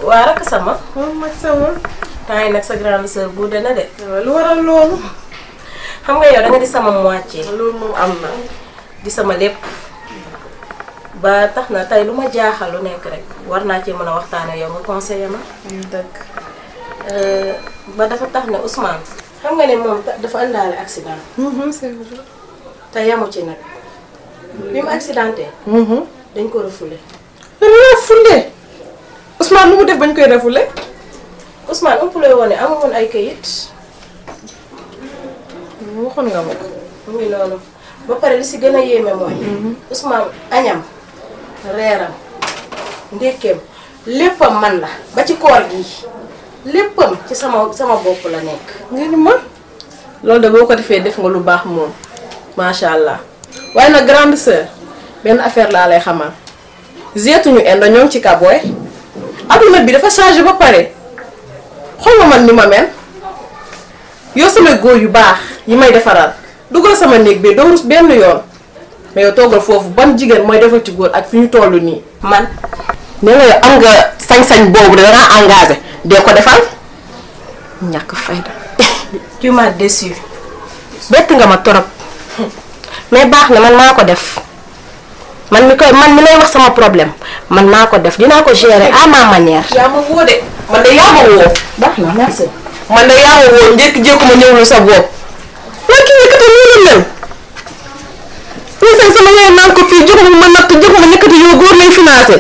waa rakk sama. mag sama. temps yi nag sa grande sœur bu dana de. lu waral loolu. xam nga yow da nga di sama moitié. loolu moom am na. di sama lépp. ba tax na tey lu ma jaaxal lu nekk rek war naa cee mën a waxtaane yow nga conseillé ma. dëgg. ba dafa tax ne Ousmane. xam nga ne moom dafa àndaale accident. c'est vrai. te yamu ci nag. bi mu accidenté. dañ ko refoulé. refoulé. Ousmane lu mu def bañ koy refoulé. Ousmane ëpp lay woon ne amul woon ay kayit. waxoon nga ma ko. mu ngi noonu ba pare li si gën a yéeme mooy. Ousmane añam reeram ndékkeem léppam man la ba ci koor gi léppam ci sama bopp la nekk. ngeen ma. loolu de boo ko defee def nga lu baax moom macha allah waaye nag grande sœur benn affaire laa lay xamal jeetuñu indo ñoo ngi ci kabooy adduna bi dafa changé ba pare xool ma man ni ma mel yow sama góor yu baax yi may defaral dugal sama néeg bi doo rus benn yoon mais yow toogal foofu ban jigéen mooy defal ci góor ak fi ñu toll nii. man nee nga yow am nga sañ-sañ boobu dangaa engagé dee ko defal ñàkk fayda. tu m'as déçu. bett nga ma torop mais baax na man maa ko def man mi lay wax sama problème man maa ko def dinaa ko gérer à ma manière. yaa ma woo de. man de yaa ma woo. baax na merci. man de yaa ma woo njëkk ma ñëwlu sa bopp. mais kii yëkkati ñu la mel. ñu sañ sama yaay naan ko fii joxuma ma natt joxuma ñëkkati yow góor lay financé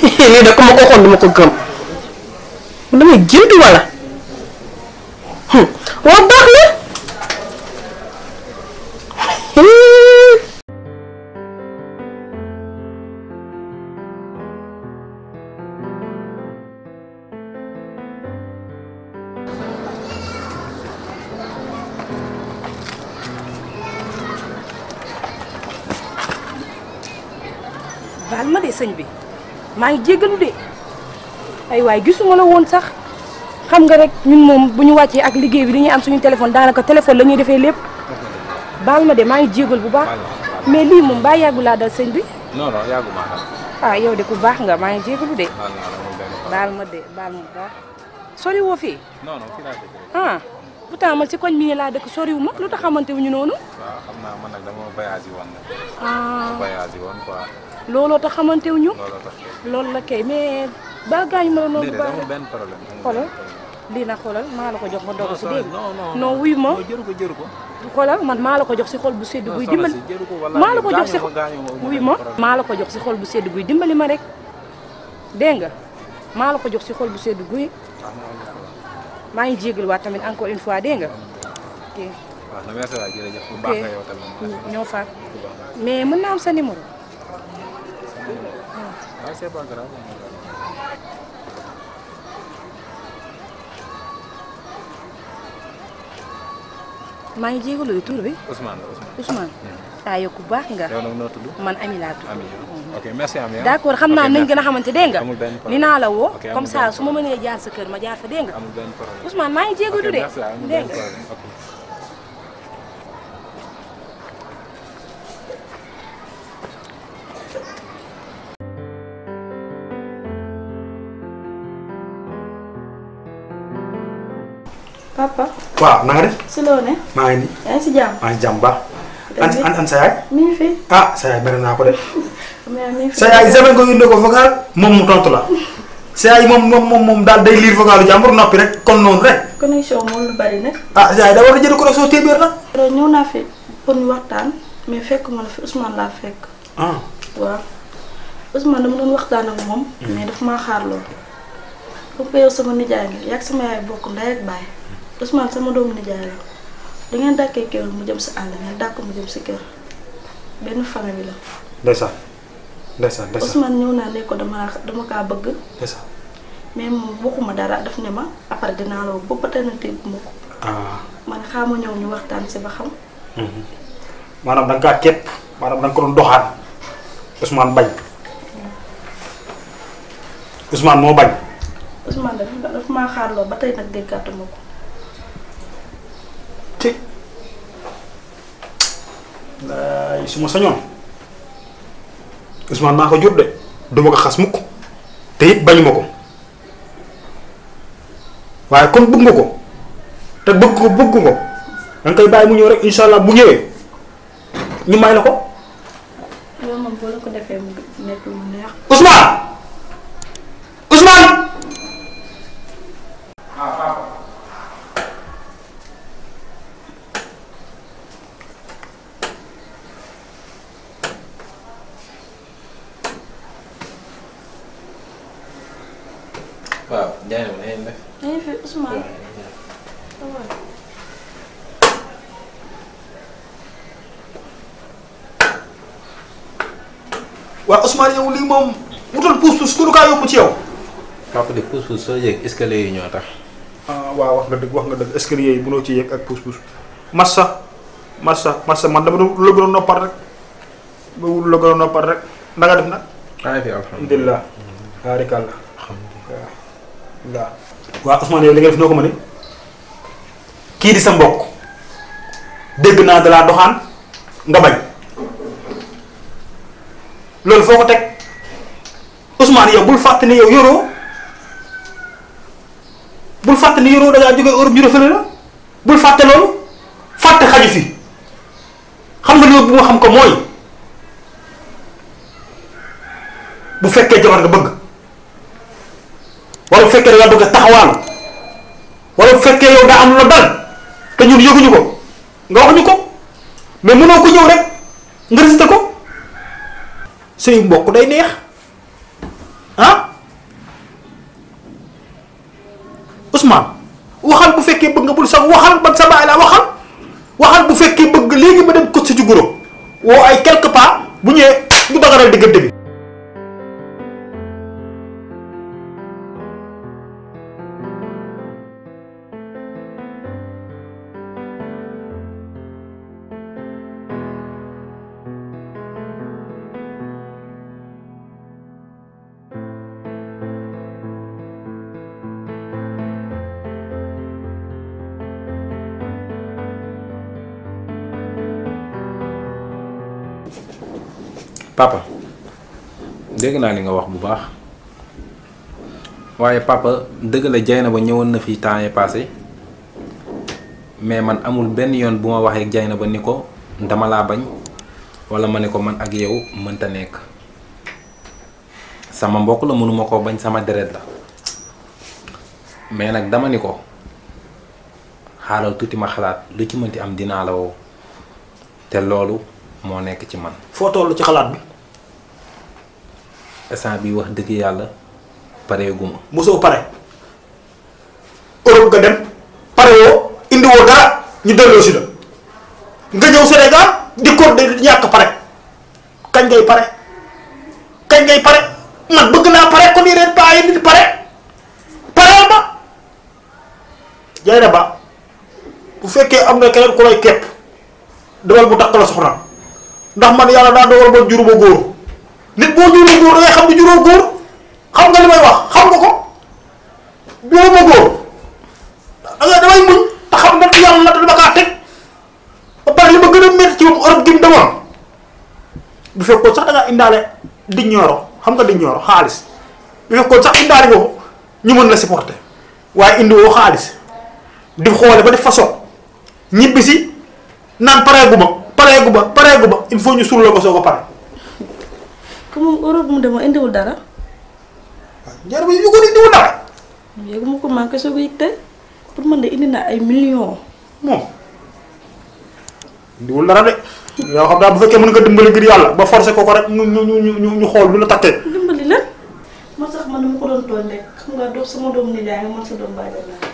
lii de ku ma ko xool duma ko gëm damay jënd wala. waaw baax na. baal ma de sëñ bi maa ngi jéggalu de ay waay gisuma la woon sax xam nga rek ñun moom bu ñu wàccee ak liggéey bi dañuy am suñu téléphone daanaka téléphone la ñuy defee lépp baal ma de maa ngi jéggal bu baax mais lii moom baa yàggu laa dal sëñ bi. non non yàggu maa dal. ah yow de ku baax nga maa ngi jéggalu de. baal ma de baal ma bu baax. sori woo fii. non non fii laa dëkk. ah pourtant man ci koñ bi laa dëkk soriwu ma lu tax xamante wu ñu noonu. waaw xam naa man nag dama voyage woon nag. ah voyage woon quoi. looloo tax xamante wu ñu. looloo tax. loolu la kay mais ba gaañu ma la noonu. déedéet amul benn problème. xoolal lii nag xoolal maa la ko jox nga doog si dégg. non non wuy ma jëru ko. xoolal man maa la ko jox si xol bu sedd buy dimbali. maa la ko jox si wuy ma maa la ko jox si xol bu sedd buy dimbali ma rek dégg nga maa la ko jox si xol bu sedd buy. maa ngi jégalu waat tamit encore une fois dégg nga. ok waaw na merci waay jërëjëf bu baax yow tamit. ñoo faat mais mën naa am sa numéro. waaw c'est pas grave. maa ngi jégalu de tur bi. Ousmane. ah yow ku baax nga. yow nag noo tudd. man Ami laa tudd. Ami ok merci Ami. d'accord xam naa nañ gën a xamante dégg nga. amul benn problème ni naa la woo. ok comme ça su ma mënee jaar sa kër ma jaar fa dégg nga. amul benn problème Ousmane maa ngi jégalu de. dégg nga. papa. waaw na nga def. si loo ne. maa ngi nii. yaa ngi si jàmm. maa ngi jàmm baax. an sa yaay. mi ngi fi. ah sa yaay mere naa ko de. mi ngi fi. sa yaay jamais nga yónnee ko vocal moom mu tontu la. sa yaay moom daal day lire vocalu jàmbur noppi rek kon noonu rek. connexion moom lu bari nag. ah sa yaay da war a jënd connexion téeméer na. ñëw naa fi pour ñu waxtaan mais fekkuma la fi Ousmane laa fekk. ah waaw Ousmane dama doon waxtaan ak moom. mais daf maa xaar lool. comme que yow sama nijaay nga yàgg sama yaay bokk ndey ak baay. Ousmane sama doomu nijaay la da ngeen dàkkee kër mu jëm si àll ngeen dàkk mu jëm si kër benn famille la. ndeysaan. Ousmane ñëw naa ne ko dama kaa bëgg. ndeysaan. mais moom waxuma dara daf ne ma après dinaa la woo ba tey na teg ma ko. man xaama ñëw ñu waxtaan si ba xam. maanaam da nga kaa képp maanaam da nga ko doon doxaan Ousmane bañ. Ousmane moo bañ. Ousmane daf maa xaarloo ba tey nag déggaatuma ko. te su ma sañoon Ousmane maa ko jur de du ma ko xas mukk te it bañu ma ko waaye kon bëgg nga ko te bëgg ko da nga koy bàyyi mu ñëw rek incha allah bu ñëwee ñu may la ko. loolu moom boo la ko defee mu nekk lu neex. Ousmane. waaw jaay na ma na ngeen def. na ngeen fi Ousmane. waaw Ousmane yow lii moom wutal puus-puus ku du kaa yomb ci yow. papa de pousse-pousse soo yëg escalier yi ñoo tax. ah waaw wax nga dëgg escalier yi mënoo ci yéeg ak puus-puus. massa man dama doon la gënoon noppal rek ba wut la gënoon noppal rek na nga def nag. maa ngi fi alhamdulilah. baarikàlla. alhamdulilah. waaw Ousmane yow li nga def noo ko mënee kii di sa mbokk dégg naa dalaa doxaan nga bañ loolu foo ko teg Ousmane yow bul fàtte ni yow yoroo da ngaa jógee Europe ñu refere la bul fàtte loolu fàtte xaju fi xam nga li bu ma xam ko mooy bu fekkee jabar nga bëgg wala bu fekkee da ngaa bëgg a taxawaalu wala bu fekkee yow daa am lu la dal te ñun yëguñu ko nga wax ñu ko mais mënoo ko ñëw rek nga résister ko sëy mbokk day neex ah Ousmane waxal bu fekkee bëgg nga bul sax waxal ban sa baay laa waxal bu fekkee bëgg léegi ma dem ko ci guro woo ay quelque part bu ñëwee ñu dogaral diggante bi. papa dégg naa li nga wax bu baax waaye papa dëgg la Dieynaba ñëwoon na fi temps yii passé mais man amul benn yoon bu ma waxee ak Dieynaba ni ko dama laa bañ wala ma ne ko man ak yow mënta nekk sama mbokk la mënuma koo bañ sama deret la mais nag dama ni ko xaaral tuuti ma xalaat lu ci mënti am dinaa la woo te loolu moo nekk ci man. foo toll ci xalaat bi. instant bi wax dëgg yàlla pareeguma. mosoo pare Europe nga dem pare woo indi woo dara ñu delloo si la nga ñëw Sénégal di ko de ñàkk pare kañ ngay pare man bëgg naa pare kon yeneen paa yi nit pare ma Dieynaba bu fekkee am na keneen ku lay kepp demal bu takk la soxna ndax man yàlla daa dogal ba juruma góor nit boo juree góor da ngay xam ne juróo góor xam nga li may wax xam nga ko juruma góor damay muñ te xam nga yàlla la te dama kaa teg ba pare li ma gën a métti ci moom Europe gi mu demoon bu fekkoon sax da ngaa indaale di ñooro xam nga di ñooro xaalis bu fekkoon sax indaale nga ko ñu mën la supporter waaye indi woo xaalis di xoole ba def façon ñibbi si naan pareegu ba il faut ñu suul la ko soo ko pare. comme moom Europe mu dema indiwul dara. waaw njëriñ bi ñu ko indiwul dara. yéegu ma ko manqué soo ko yëg te pour man de indi naa ay millions. moom indiwul dara de. yow xam naa bu fekkee mën nga dimbali ngir yàlla ba forcé ko rek ñu xool lu la takkee. dimbali lan man sax man dama ko doon tooñ rek xam nga doo sama doom nijaay nga man sa doom bàjjen laa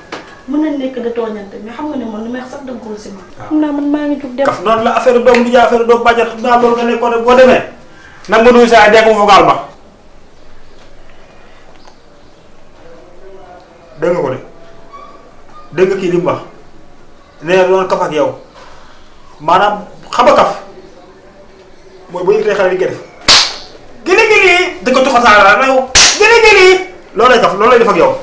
mën nañ nekk de tooñante mais xam nga ne man lu may sax dëggul si man. xam naa man maa ngi jug dem. kaf noonu la affaire doom nijaay affaire doom bàjjen xam naa loolu nga nekkoon rek boo demee nag ma nuyu saa dégg mu vocal ba dégg nga ko de dégg nga kii li mu wax nee na doon kaf ak yow maanaam xam nga kaf mooy bu yëgtee xale yi nga def gëli di ko jox saa la yow gëli loolu lay kaf loolu lay def ak yow.